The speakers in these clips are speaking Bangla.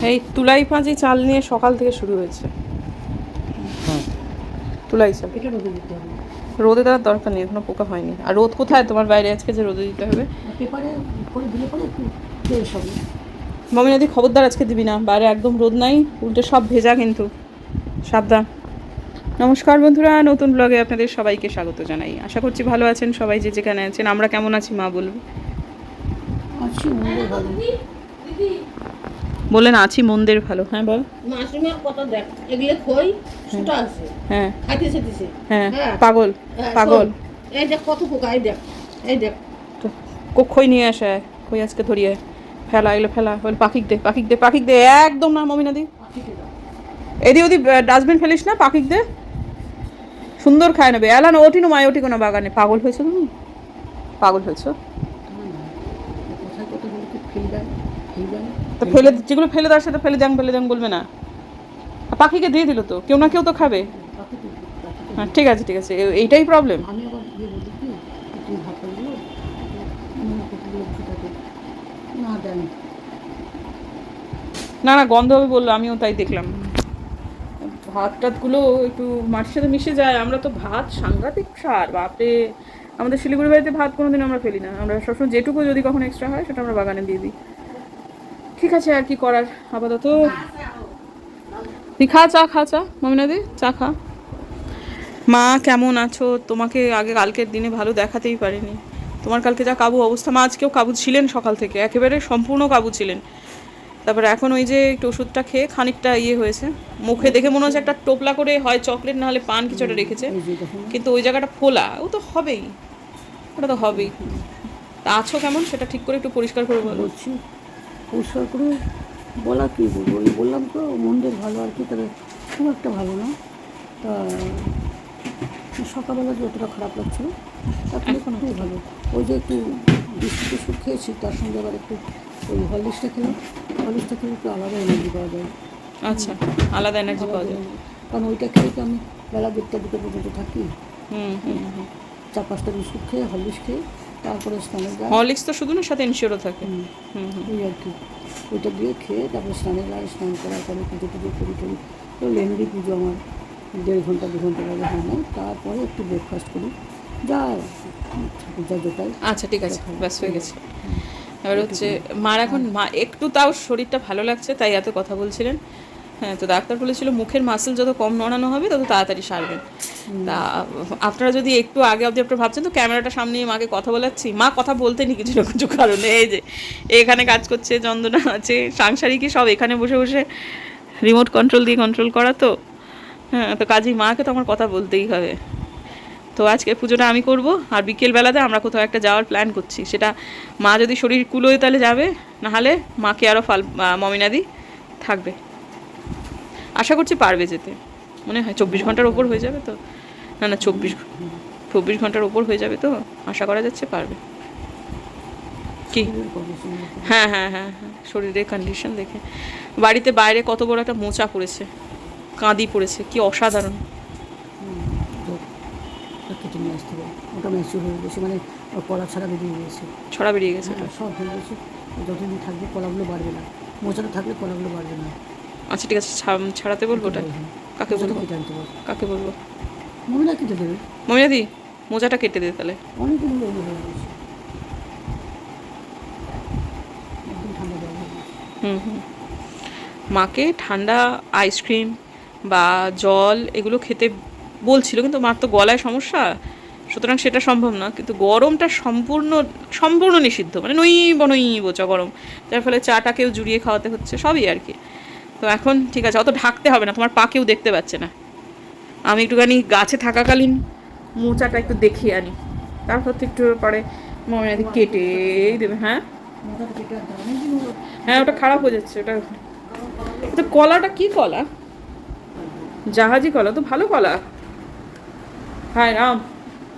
এই তুলাই পাঁজি চাল নিয়ে সকাল থেকে শুরু হয়েছে। তুলাই চাল এটা রোদে দিতে হবে। রোদে দেওয়ার দরকার নেই, এখনো পোকা হয়নি। আর রোদ কোথায় তোমার বাইরে আজকে যে রোদে দিতে হবে? পেপারে করে দিলে পরে একটু ফ্রেশ হবে। মমিনাদি খবরদার আজকে দিবি না, বাইরে একদম রোদ নাই, উল্টে সব ভেজা কিন্তু, সাবধান। নমস্কার বন্ধুরা, নতুন ব্লগে আপনাদের সবাইকে স্বাগত জানাই। আশা করছি ভালো আছেন সবাই, যে যেখানে আছেন। আমরা কেমন আছি মা বলবে? আছি মন্দের ভালো। বলেন আছি মন্দের ভালো। হ্যাঁ বল। মাসিমার কথা দেখ, এগুলো খই সুতা আছে। হ্যাঁ খাইতেছে দিছে। হ্যাঁ পাগল পাগল। এই দেখ কত পোকা, এই দেখ এই দেখ। তো খই নিয়ে আসে, খই আজকে ধরিয়ে ফেলা, এগুলো ফেলা বলে পাখিক দে পাখিক দে পাখিক দে, একদম না মমিনাদি, এদি ওদি ডাস্টবিন ফেলিস না, পাখিক দে, সুন্দর খায় নেবে। এলা না ওটি না মায় ওটি কোনো বাগানে। পাগল হয়েছো তুমি, পাগল হয়েছো। কোথায় কতগুলো কি ফেলবেন ফেলবেন তো ফেলে, যেগুলো ফেলে দেওয়ার সাথে ফেলে দেন বলবে না। পাখিকে দিয়ে দিল তো, কেউ না কেউ তো খাবে। হ্যাঁ ঠিক আছে ঠিক আছে, এইটাই প্রবলেম। আমি আবার দিয়ে বলি কি একটু ভাতগুলো ফুটাতে না দেন। না না গন্ধ হবে বললো, আমিও তাই দেখলাম। ভাত টাতগুলো একটু মাটির সাথে মিশে যায়। আমরা তো ভাত সাংঘাতিক সার বাপরে। আমাদের শিলিগুড়ি বাড়িতে ভাত কোনোদিন আমরা ফেলি না, আমরা সবসময় যেটুকু যদি কখনো এক্সট্রা হয় সেটা আমরা বাগানে দিয়ে দিই। ঠিক আছে, আর কি করার আপাতত। তুই খা চা, খা চা মমিনাদি, চা খা। মা কেমন আছো? তোমাকে আগে কালকের দিনে ভালো দেখাতেই পারিনি। তোমার কালকে যা কাবু অবস্থা, মা আজকেও কাবু ছিলেন, সকাল থেকে একেবারে সম্পূর্ণ কাবু ছিলেন। তারপরে এখন ওই যে একটু ওষুধটা খেয়ে খানিকটা ইয়ে হয়েছে। মুখে দেখে মনে হচ্ছে একটা টোপলা করে হয় চকলেট না হলে পান কিছু একটা রেখেছে, কিন্তু ওই জায়গাটা ফোলা। ও তো হবেই, ওটা তো হবেই। তা আছো কেমন সেটা ঠিক করে একটু পরিষ্কার করে বলো। বলছি পরিষ্কার করে বলা কি বলবো, বললাম তো মন্দের ভালো আর কি, তবে খুব একটা ভালো না। তা সকালবেলা যতটা খারাপ লাগছিল তারপরে একটু ভালো। ওই যে একটু বিস্কুট টিস্কুট খেয়েছি, তার সঙ্গে আবার একটু ওই হরলিক্সটা খেলাম। হরলিক্সটা খেলে একটু আলাদা এনার্জি পাওয়া যায়। আচ্ছা, আলাদা এনার্জি পাওয়া যায়। কারণ ওইটা খেয়ে তো আমি বেলা 1টা 2টা পর্যন্ত থাকি। হুম হুম হুম। 4-5টা বিস্কুট খেয়ে হরলিক্স খেয়ে তারপরে স্নানে যাই। হরলিক্স তো শুধু না, সাথে ইনশিওরও থাকে। হুম হুম। ওই আর কি, ওইটা দিয়ে খেয়ে তারপরে স্নানে যাই। স্নান করার পরে পুজো টুজো করি টরি, তো লেনলি পুজো আমার 1.5 ঘন্টা 2 ঘন্টা লাগে হয় না। তারপরে একটু ব্রেকফাস্ট করি, যা যা যেটাই। আচ্ছা ঠিক আছে, ব্যাস হয়ে গেছে। এবার হচ্ছে মার এখন মা একটু তাও শরীরটা ভালো লাগছে, তাই এত কথা বলছিলেন। হ্যাঁ, তো ডাক্তার বলেছিল মুখের মাসেল যত কম নড়ানো হবে তত তাড়াতাড়ি সারবেন। তা আপনারা যদি একটু আগে অবধি আপনারা ভাবছেন তো ক্যামেরাটা সামনে নিয়ে মাকে কথা বলাচ্ছি, মা কথা বলতেনি কিছু না কিছু কারণে। এই যে এখানে কাজ করছে, চন্দনা আছে, সাংসারিকই সব এখানে বসে বসে রিমোট কন্ট্রোল দিয়ে কন্ট্রোল করা তো। হ্যাঁ, তো কাজেই মাকে তো আমার কথা বলতেই হবে। তো আজকে পুজোটা আমি করব, আর বিকেলবেলাতে আমরা কোথাও একটা যাওয়ার প্ল্যান করছি। সেটা মা যদি শরীর কুলোয় তাহলে যাবে, নাহলে মাকে আরও মমিনাদি থাকবে। আশা করছি পারবে যেতে, মনে হয় 24 ঘন্টার ওপর হয়ে যাবে তো। না না 24 ঘন্টার ওপর হয়ে যাবে তো, আশা করা যাচ্ছে পারবে। কি? হ্যাঁ হ্যাঁ হ্যাঁ হ্যাঁ, শরীরের কন্ডিশন দেখে। বাড়িতে বাইরে কত বড় একটা মোচা পড়েছে, কাঁদি পড়েছে, কি অসাধারণ। কেটে নিয়ে আসতে হবে, ওটা ম্যাচিউর হয়ে গেছে, মানে কলা ছাড়া বেরিয়ে গেছে। ছড়া বেরিয়ে গেছে। হ্যাঁ, সব হয়ে গেছে। যতদিন থাকবে কলাগুলো বাড়বে না, মোচাটা থাকলে কলাগুলো বাড়বে না। আচ্ছা ঠিক আছে, ছাড়াতে বলবো ওটা। কাকে বলবো? কেটে আনতে পারবো, কাকে বলবো? মহিলা কেটে দেবে। মমিনাদি মোজাটা কেটে দে তাহলে। অনেকদিন হয়ে গেছে, একদম ঠান্ডা জল হয়ে গেছে। হুম হুম। মাকে ঠান্ডা আইসক্রিম বা জল এগুলো খেতে বলছিল, কিন্তু মার তো গলায় সমস্যা, সুতরাং সেটা সম্ভব না। কিন্তু গরমটা সম্পূর্ণ সম্পূর্ণ নিষিদ্ধ, মানে নই বোচা গরম, যার ফলে চাটাকেও জুড়িয়ে খাওয়াতে হচ্ছে, সবই আর কি। তো এখন ঠিক আছে, অত ঢাকতে হবে না, তোমার পা কেউ দেখতে পাচ্ছে না। আমি একটুখানি গাছে থাকাকালীন মোচাটা একটু দেখিয়ে আনি, তারপর তো একটু পরে মমিনাদি কেটেই দেবে। হ্যাঁ হ্যাঁ, ওটা খারাপ হয়ে যাচ্ছে ওটা। তো কলাটা কি কলা? জাহাজি কলা তো ভালো কলা। হায় রাম,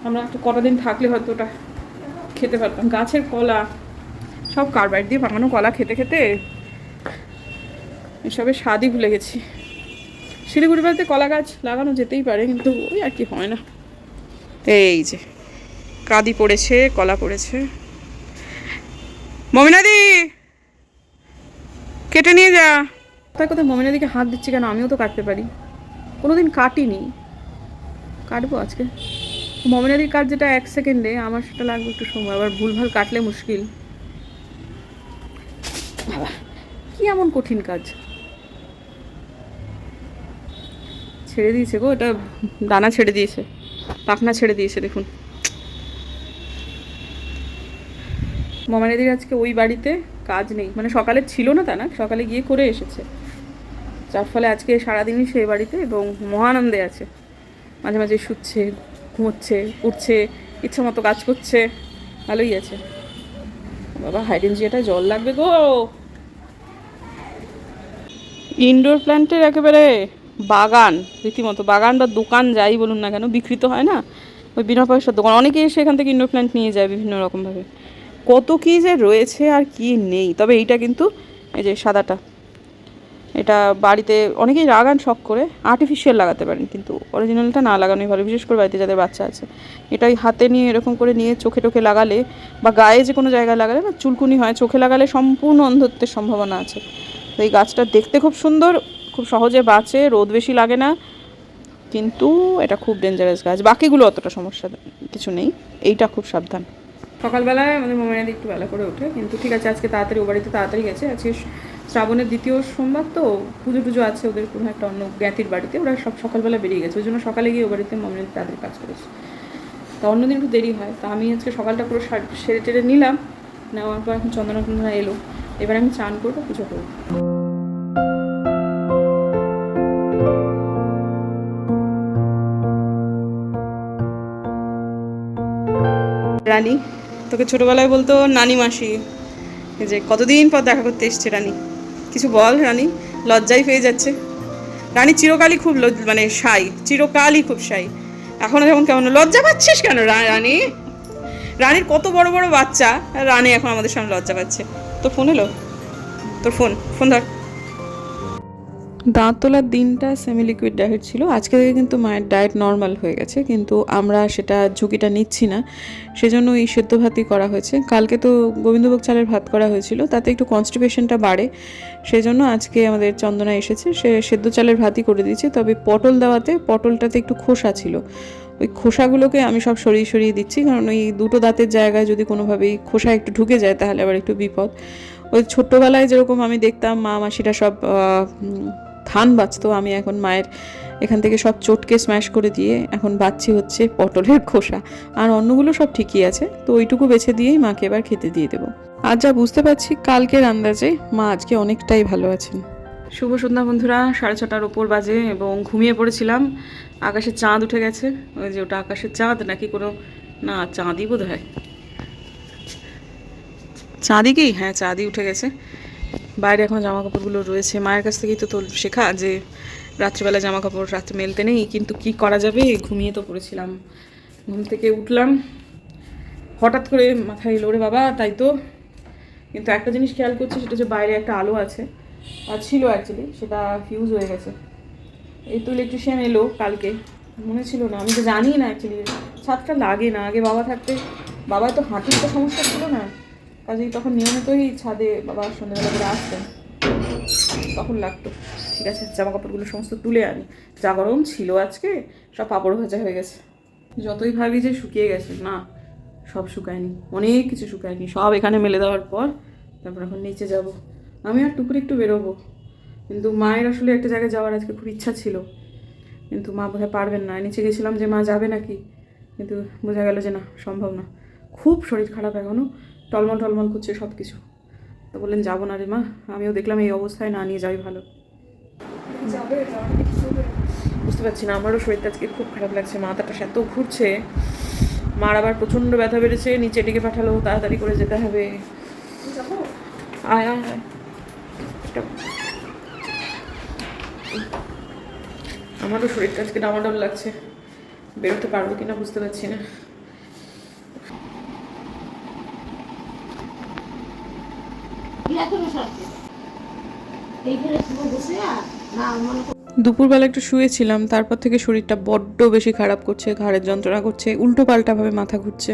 আমরা একটু কটা দিন থাকলে হয়তো ওটা খেতে পারতাম। গাছের কলা, সব কার্বাইড দিয়ে বানানো কলা খেতে খেতে এসবের স্বাদই ভুলে গেছি। শিলিগুড়ি বাড়িতে কলা গাছ লাগানো যেতেই পারে, কিন্তু ওই আর কি হয় না। এই যে কাঁদি পড়েছে, কলা পড়েছে। মমিনাদি কেটে নিয়ে যা। কোথায় কোথায় মমিনের দিকে হাত দিচ্ছি কেন? আমিও তো কাটতে পারি, কোনোদিন কাটিনি, কাটবো আজকে। মমিনাদির কাজ যেটা 1 সেকেন্ডে, আমার সেটা লাগবে একটু সময়, আবার ভুলভাল কাটলে মুশকিল। বাবা কি এমন কঠিন কাজ, ছেড়ে দিয়েছে গো, এটা দানা ছেড়ে দিয়েছে, পাখনা ছেড়ে দিয়েছে দেখুন। মমিনাদির আজকে ওই বাড়িতে কাজ নেই, মানে সকালে ছিল না তা না, সকালে গিয়ে করে এসেছে, যার ফলে আজকে সারাদিনই সেই বাড়িতে এবং মহানন্দে আছে। মাঝে মাঝে শুচ্ছে, ঘুমোচ্ছে, উঠছে, ইচ্ছা মতো কাজ করছে, ভালোই আছে। বাবা হাইডেনজিয়াটা জল লাগবে গো। ইনডোর প্ল্যান্টের একেবারে বাগান, রীতিমতো বাগান বা দোকান যাই বলুন না কেন, বিকৃত হয় না ওই বিনা পয়সার দোকান, অনেকেই সেখান থেকে ইনডোর প্ল্যান্ট নিয়ে যায় বিভিন্ন রকমভাবে। কত কী যে রয়েছে আর কি নেই। তবে এইটা কিন্তু এই যে সাদাটা, এটা বাড়িতে অনেকেই লাগান শখ করে, আর্টিফিশিয়াল লাগাতে পারেন, কিন্তু অরিজিনালটা না লাগানোই ভালো, বিশেষ করে বাড়িতে যাদের বাচ্চা আছে। এটাই হাতে নিয়ে এরকম করে নিয়ে চোখে টোখে লাগালে বা গায়ে যে কোনো জায়গায় লাগালে না চুলকুনি হয়, চোখে লাগালে সম্পূর্ণ অন্ধত্বের সম্ভাবনা আছে। তো এই গাছটা দেখতে খুব সুন্দর, খুব সহজে বাঁচে, রোদ বেশি লাগে না, কিন্তু এটা খুব ডেঞ্জারাস গাছ। বাকিগুলো অতটা সমস্যা কিছু নেই, এইটা খুব সাবধান। সকালবেলায় আমাদের মমিনাদি একটু বেলা করে ওঠে, কিন্তু ঠিক আছে আজকে তাড়াতাড়ি ও বাড়িতে তাড়াতাড়ি গেছে। আজকে শ্রাবণের 2য় সোমবার, তো পুজো টুজো আছে ওদের কোনো একটা অন্য জ্ঞাতির বাড়িতে, ওরা সব সকালবেলা বেরিয়ে গেছে, ওই জন্য সকালে গিয়ে ও বাড়িতে মমিনাদি তাড়াতাড়ি কাজ করেছে। তো অন্যদিন একটু দেরি হয়, তো আমি আজকে সকালটা পুরো সেরে টেরে নিলাম, নেওয়ার পর এখন চন্দনা এলো, এবার আমি চান করবো, পুজো করবো। রানী তোকে ছোটবেলায় বলতো নানি মাসি, এই যে কতদিন পর দেখা করতে এসছে রানী, কিছু বল রানী, লজ্জাই পেয়ে যাচ্ছে। রানী চিরকালই খুব মানে শাই, চিরকালই খুব শাই, এখনো যেমন কেমন। লজ্জা পাচ্ছিস কেন রানী? রানীর কত বড় বড় বাচ্চা, রানী এখন আমাদের সামনে লজ্জা পাচ্ছে। তোর ফোন এলো, তোর ফোন ধর। দাঁত তোলার দিনটা সেমি লিকুইড ডায়েট ছিল, আজকে থেকে কিন্তু মায়ের ডায়েট নর্মাল হয়ে গেছে, কিন্তু আমরা সেটা ঝুঁকিটা নিচ্ছি না, সেজন্য এই সেদ্ধ ভাতই করা হয়েছে। কালকে তো গোবিন্দভোগ চালের ভাত করা হয়েছিল, তাতে একটু কনস্টিপেশনটা বাড়ে, সেজন্য আজকে আমাদের চন্দনা এসেছে, সে সেদ্ধ চালের ভাতই করে দিয়েছে। তবে পটল দেওয়াতে, পটলটাতে একটু খোসা ছিল, ওই খোসাগুলোকে আমি সব সরিয়ে সরিয়ে দিচ্ছি, কারণ ওই দুটো দাঁতের জায়গায় যদি কোনোভাবেই খোসা একটু ঢুকে যায় তাহলে আবার একটু বিপদ। ওই ছোট্টবেলায় যেরকম আমি দেখতাম মা মাসিরা সব ধান বাঁচতো, আমি এখন মায়ের এখান থেকে সব চটকে স্ম্যাশ করে দিয়ে এখন বাচ্চি হচ্ছে পটলের খোসা, আর অন্যগুলো সব ঠিকই আছে, তো ওইটুকু বেছে দিয়েই মাকে এবার খেতে দিয়ে দেবো। আর যা বুঝতে পারছি কালকের আন্দাজে মা আজকে অনেকটাই ভালো আছেন। শুভ সন্ধ্যা বন্ধুরা, 6:30 ওপর বাজে এবং ঘুমিয়ে পড়েছিলাম। আকাশে চাঁদ উঠে গেছে, ওই যে ওটা আকাশের চাঁদ নাকি কোনো, না চাঁদই বোধ হয়, চাঁদই কি, হ্যাঁ চাঁদই উঠে গেছে। বাইরে এখন জামা কাপড়গুলো রয়েছে, মায়ের কাছ থেকেই তো শেখা যে রাত্রিবেলা জামা কাপড় রাত্রে মেলতে নেই, কিন্তু কি করা যাবে, ঘুমিয়ে তো পড়েছিলাম। ঘুম থেকে উঠলাম হঠাৎ করে, মাথায় এলো রে বাবা, তাই তো। কিন্তু একটা জিনিস খেয়াল করছি, সেটা হচ্ছে বাইরে একটা আলো আছে, আর ছিল অ্যাকচুয়ালি, সেটা ফিউজ হয়ে গেছে। এই তো ইলেকট্রিশিয়ান এলো কালকে, মনে ছিল না, আমি তো জানি না অ্যাকচুয়ালি ছাদটা লাগে না, আগে বাবা থাকতে, বাবা তো হাঁটুর তো সমস্যা ছিল না, কাজেই তখন নিয়মিতই ছাদে বাবা সন্ধ্যাবেলা করে আসতেন, তখন লাগতো। ঠিক আছে, জামা কাপড়গুলো সমস্ত তুলে আনি, যা গরম ছিল আজকে, সব পাপড় ভাজা হয়ে গেছে। যতই ভাবি যে শুকিয়ে গেছে, না সব শুকায়নি, অনেক কিছু শুকায়নি, সব এখানে মেলে দেওয়ার পর তারপর এখন নিচে যাব। আমি আর টুকুরে একটু বেরোবো, কিন্তু মায়ের আসলে একটা জায়গায় যাওয়ার আজকে খুব ইচ্ছা ছিল, কিন্তু মা বোধহয় পারবেন না। নিচে গেছিলাম যে মা যাবে নাকি, কিন্তু বোঝা গেল যে না, সম্ভব না, খুব শরীর খারাপ এখনও, টলমল টলমল করছে সব কিছু। তো বললেন যাবো না রে মা, আমিও দেখলাম এই অবস্থায় না নিয়ে যাই ভালো। বুঝতে পারছি না, আমারও শরীরটা আজকে খুব খারাপ লাগছে, মাথাটা এত ঘুরছে, মার আবার প্রচণ্ড ব্যথা বেড়েছে, নিচে ডেকে পাঠালো, তাড়াতাড়ি করে যেতে হবে। আয় আয় আয়, আমারও শরীরটা আজকে ডামাডোল লাগছে, বেরোতে পারবো কিনা বুঝতে পারছি না। দুপুরবেলা একটু শুয়েছিলাম, তারপর থেকে শরীরটা বড্ড বেশি খারাপ করছে, ঘাড়ের যন্ত্রণা করছে, উল্টো পাল্টাভাবে মাথা ঘুরছে,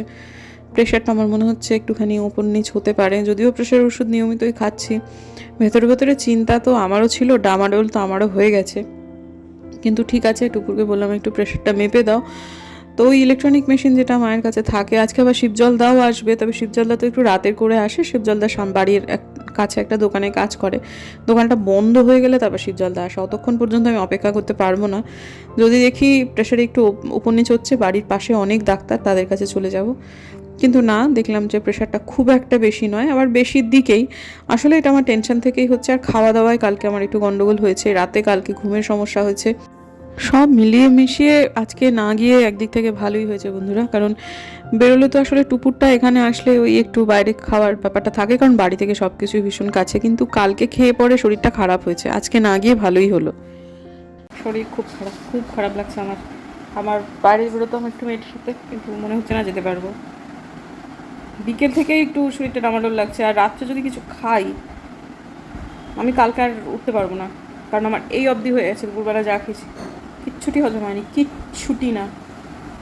প্রেশারটা আমার মনে হচ্ছে একটুখানি ওপর নিচ হতে পারে, যদিও প্রেশার ওষুধ নিয়মিতই খাচ্ছি। ভেতরে ভেতরে চিন্তা তো আমারও ছিল, ডামাডোল তো আমারও হয়ে গেছে। কিন্তু ঠিক আছে, টুকুরকে বললাম একটু প্রেশারটা মেপে দাও। তো ওই ইলেকট্রনিক মেশিন যেটা মায়ের কাছে থাকে, আজকে আবার শিবজলদাও আসবে, তবে শিবজলদা তো একটু রাতের করে আসে। শিবজলদা বাড়ির কাছে একটা দোকানে কাজ করে, দোকানটা বন্ধ হয়ে গেলে তারপর শিবজলদা আসে। অতক্ষণ পর্যন্ত আমি অপেক্ষা করতে পারবো না। যদি দেখি প্রেশারে একটু উপর নিচ হচ্ছে, বাড়ির পাশে অনেক ডাক্তার, তাদের কাছে চলে যাব। কিন্তু না, দেখলাম যে প্রেশারটা খুব একটা বেশি নয়, আবার বেশির দিকেই। আসলে এটা আমার টেনশন থেকেই হচ্ছে, আর খাওয়া দাওয়ায় কালকে আমার একটু গন্ডগোল হয়েছে, রাতে কালকে ঘুমের সমস্যা হয়েছে। সব মিলিয়ে মিশিয়ে আজকে না গিয়ে একদিক থেকে ভালোই হয়েছে বন্ধুরা, কারণ বেরোলে তো আসলে টুপুরটা এখানে আসলে ওই একটু বাইরে খাওয়ার ব্যাপারটা থাকে, কারণ বাড়ি থেকে সব কিছুই ভীষণ কাছে। কিন্তু কালকে খেয়ে পরে শরীরটা খারাপ হয়েছে, আজকে না গিয়ে ভালোই হলো। শরীর খুব খারাপ, খুব খারাপ লাগছে আমার। আমার বাইরে বেরোতে আমার একটু মেয়েটার সাথে, কিন্তু মনে হচ্ছে না যেতে পারবো। বিকেল থেকেই একটু শরীরটা ডামাডোল লাগছে, আর রাত্রে যদি কিছু খাই আমি কালকে আর উঠতে পারবো না, কারণ আমার এই অবধি হয়ে গেছে। দুপুরবেলা যা খেয়েছি কিচ্ছুটি হজম হয়নি, কিচ্ছুটি না।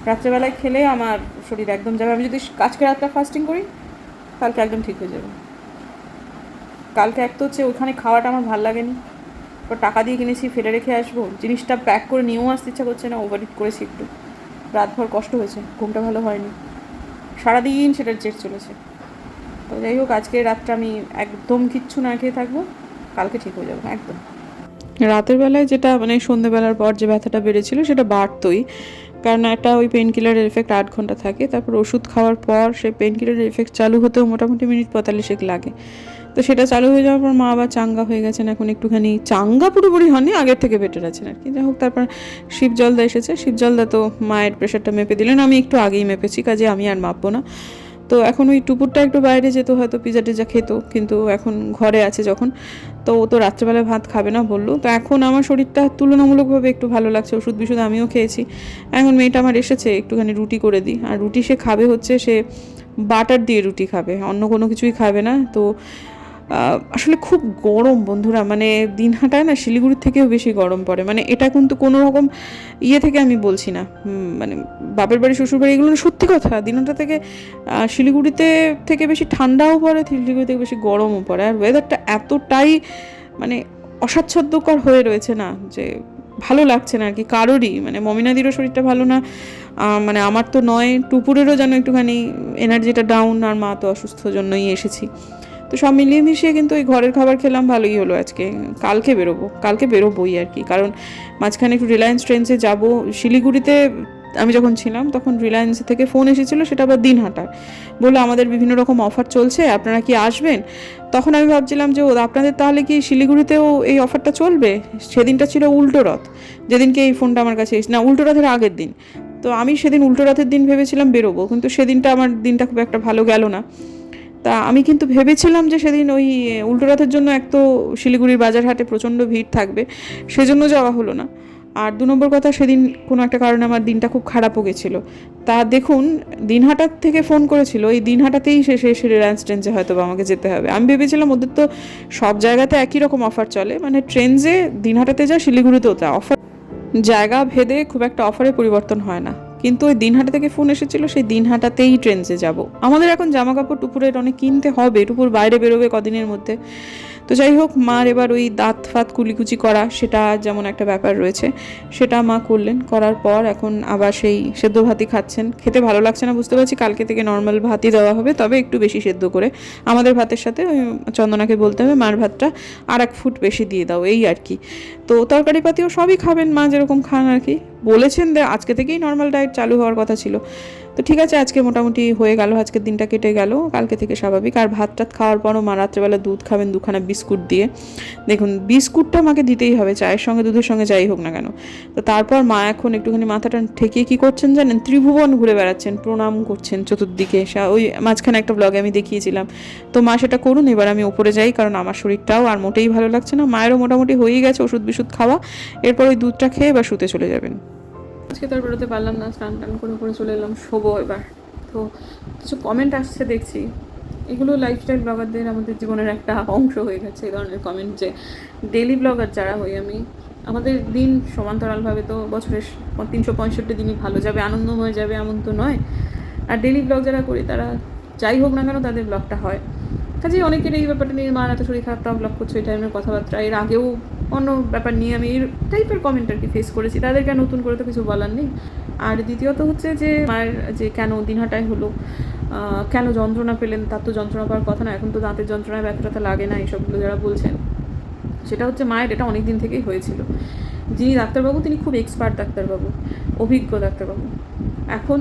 রাত্রেবেলায় খেলে আমার শরীর একদম যাবে। আমি যদি আজকে রাতটা ফাস্টিং করি, কালকে একদম ঠিক হয়ে যাবে। কালকে এক তো হচ্ছে ওখানে খাওয়াটা আমার ভালো লাগেনি, তো টাকা দিয়ে কিনেছি, ফেলে রেখে আসবো, জিনিসটা প্যাক করে নিয়েও আসতে ইচ্ছা করছে না, ওভার ইট করেছি একটু, রাতভর কষ্ট হয়েছে, ঘুমটা ভালো হয়নি, সারাদিন সেটার জের চলেছে। তো যাই হোক, আজকে রাতটা আমি একদম কিচ্ছু না খেয়ে থাকবো, কালকে ঠিক হয়ে যাবো একদম। রাতের বেলায় যেটা মানে সন্ধ্যেবেলার পর যে ব্যথাটা বেড়েছিল সেটা বাড়তোই, কারণ একটা ওই পেন কিলারের এফেক্ট 8 ঘন্টা থাকে, তারপর ওষুধ খাওয়ার পর সেই পেন কিলারের এফেক্ট চালু হতেও মোটামুটি মিনিট 45 লাগে। তো সেটা চালু হয়ে যাওয়ার পর মা আবার চাঙ্গা হয়ে গেছেন, এখন একটুখানি চাঙ্গা পুরোপুরি হয়নি, আগের থেকে বেটার আছেন আর কি। যাই হোক, তারপর শিবজলদা এসেছে, শিবজলদা তো মায়ের প্রেশারটা মেপে দিলেন, আমি একটু আগেই মেপেছি, কাজে আমি আর মাপবো না। তো এখন ওই টুপুরটা একটু বাইরে যেত, হয়তো পিজা টিজা খেত, কিন্তু এখন ঘরে আছে যখন, তো ও তো রাত্রেবেলায় ভাত খাবে না বললো। তো এখন আমার শরীরটা তুলনামূলকভাবে একটু ভালো লাগছে, ওষুধ বিষুধ আমিও খেয়েছি। এখন মেয়েটা আমার এসেছে, একটুখানি রুটি করে দিই, আর রুটি সে খাবে হচ্ছে সে বাটার দিয়ে রুটি খাবে, অন্য কোনো কিছুই খাবে না। তো আসলে খুব গরম বন্ধুরা, মানে দিনহাটায় না শিলিগুড়ির থেকেও বেশি গরম পড়ে। মানে এটা কিন্তু কোনো রকম ইয়ে থেকে আমি বলছি না, মানে বাপের বাড়ি শ্বশুর বাড়ি এগুলো সত্যি কথা। দিনহাটা থেকে শিলিগুড়িতে থেকে বেশি ঠান্ডাও পড়ে, শিলিগুড়ি থেকে বেশি গরমও পড়ে, আর ওয়েদারটা এতটাই মানে অস্বাচ্ছন্দ্যকর হয়ে রয়েছে না, যে ভালো লাগছে না আর কি কারোরই। মানে মমিনাদিরও শরীরটা ভালো না, মানে আমার তো নয়, টুপুরেরও যেন একটুখানি এনার্জিটা ডাউন, আর মা তো অসুস্থ জন্যই এসেছি। তো সব মিলিয়ে মিশিয়ে কিন্তু ওই ঘরের খাবার খেলাম, ভালোই হলো আজকে। কালকে বেরোবোই আর কি, কারণ মাঝখানে একটু রিলায়েন্স ট্রেন্ডসে যাব। শিলিগুড়িতে আমি যখন ছিলাম তখন রিলায়েন্স থেকে ফোন এসেছিলো, সেটা আবার দিনহাটার, বললো আমাদের বিভিন্ন রকম অফার চলছে, আপনারা কি আসবেন? তখন আমি ভাবছিলাম যে আপনাদের তাহলে কি শিলিগুড়িতেও এই অফারটা চলবে? সেদিনটা ছিল উল্টো রথ, যেদিনকে এই ফোনটা আমার কাছে না, উল্টো রথের আগের দিন। তো আমি সেদিন উল্টো রথের দিন ভেবেছিলাম বেরোবো, কিন্তু সেদিনটা আমার দিনটা খুব একটা ভালো গেল না। তা আমি কিন্তু ভেবেছিলাম যে সেদিন ওই উল্টো রথের জন্য এক তো শিলিগুড়ির বাজার হাটে প্রচণ্ড ভিড় থাকবে, সেজন্য যাওয়া হলো না। আর 2 নম্বর কথা, সেদিন কোনো একটা কারণে আমার দিনটা খুব খারাপও গেছিলো। তা দেখুন, দিনহাটার থেকে ফোন করেছিল, এই দিনহাটাতেই শেষে এসে রিলায়েন্স ট্রেন্ডসে হয়তো আমাকে যেতে হবে। আমি ভেবেছিলাম ওদের তো সব জায়গাতে একই রকম অফার চলে, মানে ট্রেন্ডসে দিনহাটাতে যা শিলিগুড়িতেও তা অফার, জায়গা ভেদে খুব একটা অফারের পরিবর্তন হয় না। কিন্তু ওই দিনহাটা থেকে ফোন এসেছিলো, সেই দিনহাটাতেই ট্রেন্ডসে যাব। আমাদের এখন জামা কাপড় টুপুরের অনেক কিনতে হবে, টুপুর বাইরে বেরোবে কদিনের মধ্যে। তো যাই হোক, মার এবার ওই দাঁত ফাত কুলিকুচি করা, সেটা যেমন একটা ব্যাপার রয়েছে, সেটা মা করলেন। করার পর এখন আবার সেই সেদ্ধ ভাতই খাচ্ছেন। খেতে ভালো লাগছে না বুঝতে পারছি, কালকে থেকে নর্মাল ভাতই দেওয়া হবে, তবে একটু বেশি সেদ্ধ করে। আমাদের ভাতের সাথে ওই চন্দনাকে বলতে হবে মার ভাতটা আর 1 ফুট বেশি দিয়ে দাও, এই আর কি। তো তরকারি পাতিও সবই খাবেন মা, যেরকম খান আর কি। বলেছেন আজকে থেকেই নর্মাল ডায়েট চালু হওয়ার কথা ছিল। তো ঠিক আছে, আজকে মোটামুটি হয়ে গেল, আজকের দিনটা কেটে গেল, কালকে থেকে স্বাভাবিক। আর ভাত টাত খাওয়ার পরও মা রাত্রেবেলা দুধ খাবেন 2খানা বিস্কুট দিয়ে। দেখুন, বিস্কুটটা আমাকে দিতেই হবে, চায়ের সঙ্গে দুধের সঙ্গে যাই হোক না কেন। তো তারপর মা এখন একটুখানি মাথাটা ঠেকিয়ে কী করছেন জানেন, ত্রিভুবন ঘুরে বেড়াচ্ছেন, প্রণাম করছেন চতুর্দিকে। ওই মাঝখানে একটা ব্লগে আমি দেখিয়েছিলাম। তো মা সেটা করুন, এবার আমি উপরে যাই, কারণ আমার শরীরটাও আর মোটেই ভালো লাগছে না। মায়েরও মোটামুটি হয়েই গেছে ওষুধ বিষুধ খাওয়া, এরপর ওই দুধটা খেয়ে এবার শুতে চলে যাবেন। আজকে তো আর বেরোতে পারলাম না, স্নান টান করে চলে এলাম, শোবো এবার। তো কিছু কমেন্ট আসছে দেখছি, এগুলো লাইফস্টাইল ব্লগারদের আমাদের জীবনের একটা অংশ হয়ে গেছে এই ধরনের কমেন্ট, যে ডেলি ব্লগার যারা হই আমি, আমাদের দিন সমান্তরালভাবে তো বছরের 365 দিনই ভালো যাবে, আনন্দময় যাবে এমন তো নয়। আর ডেলি ব্লগ যারা করি তারা যাই হোক না কেন তাদের ব্লগটা হয়। কাজেই অনেকের এই ব্যাপারটা নিয়ে মার এত শরীর খারাপ তাও ব্লগ করছো, এই টাইমের কথাবার্তা, এর আগেও অন্য ব্যাপার নিয়ে আমি এই টাইপের কমেন্ট আর কি ফেস করেছি, তাদেরকে আর নতুন করে তো কিছু বলার নেই। আর দ্বিতীয়ত হচ্ছে যে মায়ের যে কেন দিনহাটায় হলো, কেন যন্ত্রণা পেলেন, তার তো যন্ত্রণা পাওয়ার কথা না, এখন তো দাঁতের যন্ত্রণায় ব্যথাটা লাগে না, এইসবগুলো যারা বলছেন, সেটা হচ্ছে মায়ের এটা অনেক দিন থেকেই হয়েছিল। যিনি ডাক্তারবাবু তিনি খুব এক্সপার্ট ডাক্তারবাবু, অভিজ্ঞ ডাক্তারবাবু। এখন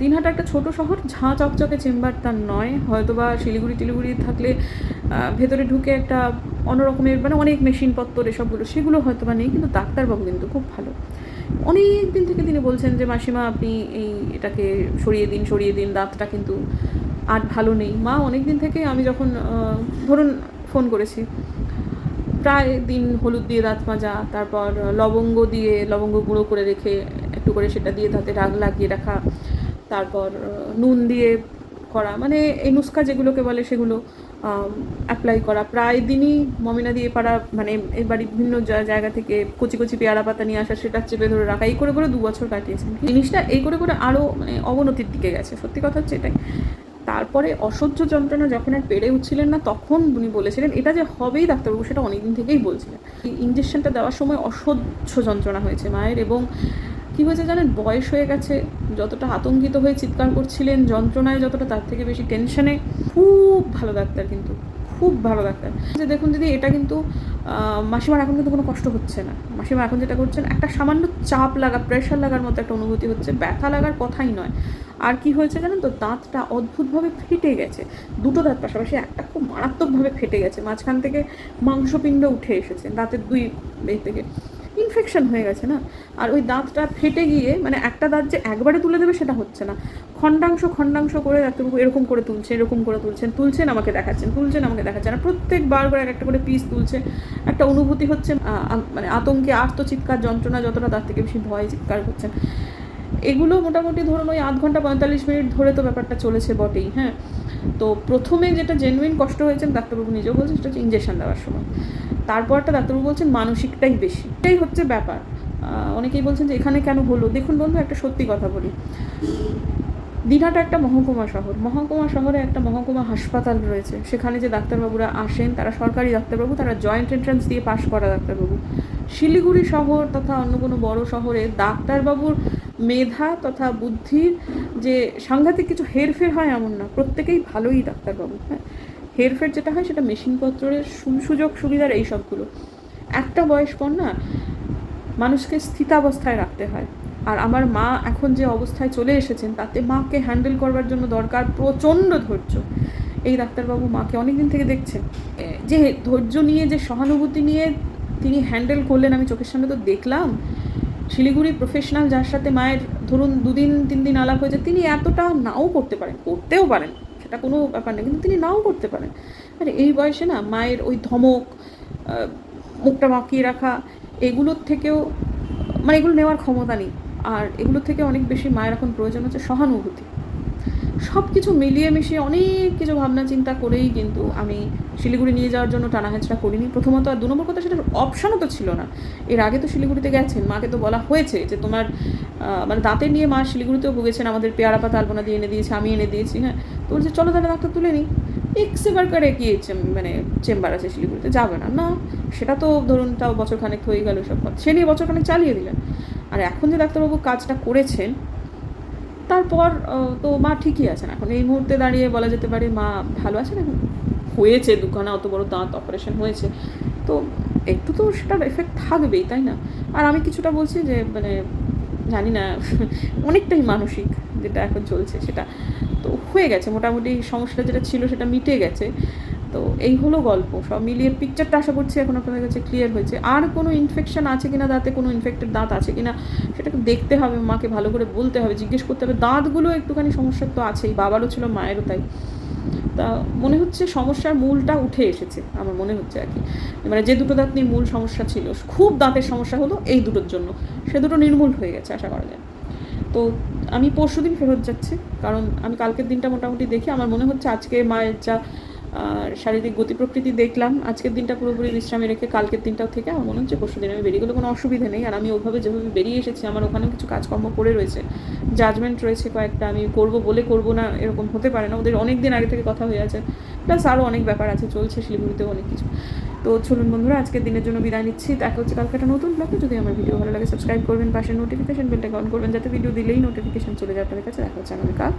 দিনহাটা একটা ছোট শহর, ঝাঁ চকচকে চেম্বার তার নয়, হয়তো বা শিলিগুড়ি টিলিগুড়ি থাকলে ভেতরে ঢুকে একটা অন্যরকমের মানে অনেক মেশিনপত্র এসবগুলো সেগুলো হয়তো বা নেই, কিন্তু ডাক্তারবাবু কিন্তু খুব ভালো। অনেক দিন থেকে তিনি বলছেন যে মাসিমা আপনি এটাকে সরিয়ে দিন, দাঁতটা কিন্তু আর ভালো নেই। মা অনেক দিন থেকে, আমি যখন ধরুন ফোন করেছি, প্রায় দিন হলুদ দিয়ে দাঁত মাজা, তারপর লবঙ্গ গুঁড়ো করে রেখে একটু করে সেটা দিয়ে দাঁতে লাগিয়ে রাখা, তারপর নুন দিয়ে করা, মানে এই নুস্কা যেগুলোকে বলে সেগুলো অ্যাপ্লাই করা, প্রায় দিনই মমিনা দিয়ে পাড়া মানে এই বাড়ি বিভিন্ন জায়গা থেকে কচি কচি পেয়ারা পাতা নিয়ে আসা, সেটা চেপে ধরে রাখা, এই করে 2 বছর কাটিয়েছেন। জিনিসটা এই করে আরও মানে অবনতির দিকে গেছে, সত্যি কথা হচ্ছে এটাই। তারপরে অসহ্য যন্ত্রণা যখন আর পেরে উঠছিলেন না, তখন উনি বলেছিলেন এটা যে হবেই, ডাক্তারবাবু সেটা অনেকদিন থেকেই বলছিলেন। এই ইঞ্জেকশনটা দেওয়ার সময় অসহ্য যন্ত্রণা হয়েছে মায়ের, এবং কী হয়েছে জানেন, বয়স হয়ে গেছে, যতটা আতঙ্কিত হয়ে চিৎকার করছিলেন যন্ত্রণায়, যতটা তার থেকে বেশি টেনশনে। খুব ভালো ডাক্তার, কিন্তু খুব ভালো ডাক্তার। যে দেখুন দিদি, এটা কিন্তু মাসিমার এখন কিন্তু কোনো কষ্ট হচ্ছে না, মাসিমা এখন যেটা করছেন একটা সামান্য চাপ লাগা, প্রেশার লাগার মতো একটা অনুভূতি হচ্ছে, ব্যথা লাগার কথাই নয়। আর কি হয়েছে জানেন তো, দাঁতটা অদ্ভুতভাবে ফেটে গেছে, 2টো দাঁত পাশাপাশি, একটা খুব মারাত্মকভাবে ফেটে গেছে, মাঝখান থেকে মাংসপিণ্ড উঠে এসেছে দাঁতের 2 থেকে, ইনফেকশন হয়ে গেছে না। আর ওই দাঁতটা ফেটে গিয়ে মানে একটা দাঁত যে একবারে তুলে দেবে সেটা হচ্ছে না, খণ্ডাংশ করে ডাক্তারবাবু এরকম করে তুলছেন আমাকে দেখাচ্ছেন, আর প্রত্যেকবার করে একটা করে পিস তুলছে। একটা অনুভূতি হচ্ছে মানে আতঙ্কে আর্তচিৎকার, যন্ত্রণা যতটা তার থেকে বেশি ভয় চিৎকার করছেন। এগুলো মোটামুটি ধরুন ওই 0.5 ঘন্টা 45 মিনিট ধরে তো ব্যাপারটা চলেছে বটেই। হ্যাঁ, তো প্রথমে যেটা জেনুইন কষ্ট হয়েছেন ডাক্তারবাবু নিজেও বলছেন, সেটা হচ্ছে ইঞ্জেকশন দেওয়ার সময়। তারপরটা ডাক্তারবাবু বলছেন মানসিকটাই বেশি, এটাই হচ্ছে ব্যাপার। অনেকেই বলছেন যে এখানে কেন হলো। দেখুন বন্ধু, একটা সত্যি কথা বলি, দিনহাটা একটা মহকুমা শহরে একটা মহকুমা হাসপাতাল রয়েছে, সেখানে যে ডাক্তারবাবুরা আসেন তারা সরকারি ডাক্তারবাবু, তারা জয়েন্ট এন্ট্রান্স দিয়ে পাশ করা ডাক্তারবাবু। শিলিগুড়ি শহর তথা অন্য কোনো বড় শহরে ডাক্তারবাবুর মেধা তথা বুদ্ধির যে সাংঘাতিক কিছু হেরফের হয় এমন না, প্রত্যেকেই ভালোই ডাক্তারবাবু। হ্যাঁ, হেরফের যেটা হয় সেটা মেশিনপত্রের সুযোগ সুবিধার এই সবগুলো। একটা বয়স পর না মানুষকে স্থিতাবস্থায় রাখতে হয়, আর আমার মা এখন যে অবস্থায় চলে এসেছেন তাতে মাকে হ্যান্ডেল করবার জন্য দরকার প্রচণ্ড ধৈর্য। এই ডাক্তারবাবু মাকে অনেক দিন থেকে দেখছেন, যে ধৈর্য নিয়ে, যে সহানুভূতি নিয়ে তিনি হ্যান্ডেল করলেন, আমি চোখের সামনে তো দেখলাম। শিলিগুড়ি প্রফেশনাল যার সাথে মায়ের ধরুন 2-3 দিন আলাপ হয়েছে, তিনি এতটা নাও করতেও পারেন, সেটা কোনো ব্যাপার নেই, কিন্তু তিনি নাও করতে পারেন। আর এই বয়সে না মায়ের ওই ধমক, মুখটা বাঁকিয়ে রাখা, এগুলোর থেকেও মানে এগুলো নেওয়ার ক্ষমতা নেই। আর এগুলোর থেকে অনেক বেশি মায়ের এখন প্রয়োজন হচ্ছে সহানুভূতি। সব কিছু মিলিয়ে মিশিয়ে অনেক কিছু ভাবনা চিন্তা করেই কিন্তু আমি শিলিগুড়ি নিয়ে যাওয়ার জন্য টানাহেঁচড়া করিনি প্রথমত। আর 2 নম্বর কথা, সেটার অপশানও তো ছিল না। এর আগে তো শিলিগুড়িতে গেছেন, মাকে তো বলা হয়েছে যে তোমার মানে দাঁতের নিয়ে মা শিলিগুড়িতেও ভুগেছেন, আমাদের পেয়ারা পাতা আলপনা দিয়ে এনে দিয়েছে, আমি এনে দিয়েছি। হ্যাঁ, তো বলছে চলো তাহলে ডাক্তার তুলে নিই, এক্সেবার করে কি মানে চেম্বার আছে শিলিগুড়িতে, যাবে না, সেটা তো ধরুন তাও বছরখানেক হয়ে গেল সব কথা, সে নিয়ে বছরখানেক চালিয়ে দিলেন। আর এখন যে ডাক্তারবাবু কাজটা করেছেন তারপর তো মা ঠিকই আছেন, এখন এই মুহূর্তে দাঁড়িয়ে বলা যেতে পারে মা ভালো আছেন। এখন হয়েছে 2খানা অত বড় দাঁত অপারেশন হয়েছে, তো একটু তো সেটার এফেক্ট থাকবেই, তাই না? আর আমি কিছুটা বলছি যে মানে জানি না অনেকটাই মানসিক যেটা এখন চলছে, সেটা তো হয়ে গেছে মোটামুটি, সমস্যাটা যেটা ছিল সেটা মিটে গেছে। তো এই হলো গল্প, সব মিলিয়ে পিকচারটা আশা করছি এখন আপনাদের কাছে ক্লিয়ার হয়েছে। আর কোনো ইনফেকশন আছে কিনা দাঁতে, কোনো ইনফেক্টেড দাঁত আছে কিনা সেটাকে দেখতে হবে, মাকে ভালো করে বলতে হবে, জিজ্ঞেস করতে হবে। দাঁতগুলো একটুখানি সমস্যা তো আছেই, বাবারও ছিল, মায়েরও তাই। তা মনে হচ্ছে সমস্যার মূলটা উঠে এসেছে, আমার মনে হচ্ছে আর কি। মানে যে 2টো দাঁত নিয়ে মূল সমস্যা ছিল, খুব দাঁতের সমস্যা হলো এই 2টোর জন্য, সে 2টো নির্মূল হয়ে গেছে আশা করা যায়। তো আমি পরশুদিন ফেরত যাচ্ছি, কারণ আমি কালকের দিনটা মোটামুটি দেখি, আমার মনে হচ্ছে আজকে মায়ের যা আর শারীরিক গতি প্রকৃতি দেখলাম। আজকের দিনটা পুরোপুরি বিশ্রামে রেখে কালকের দিনটাও থেকে আমার মনে হচ্ছে পরশু দিন আমি বেরিয়ে গেলে কোনো অসুবিধা নেই। আর আমি ওভাবে যেভাবে বেরিয়ে এসেছি আমার ওখানেও কিছু কাজকর্ম পড়ে রয়েছে, জাজমেন্ট রয়েছে কয়েকটা, আমি করব বলে করব না এরকম হতে পারে না, ওদের অনেক দিন আগে থেকে কথা হয়ে আছে, প্লাস আরও অনেক ব্যাপার আছে চলছে শিলিগুড়িতেও অনেক কিছু। তো চলুন বন্ধুরা, আজকের দিনের জন্য বিদায় নিচ্ছি। দেখা হচ্ছে কালকে একটা নতুন ব্লগে। যদি আমার ভিডিও ভালো লাগে সাবস্ক্রাইব করবেন, পাশে নোটিফিকেশন বেলটাকে অন করবেন যাতে ভিডিও দিলেই নোটিফিকেশন চলে যায় আপনাদের কাছে। দেখা হচ্ছে আগামীকাল।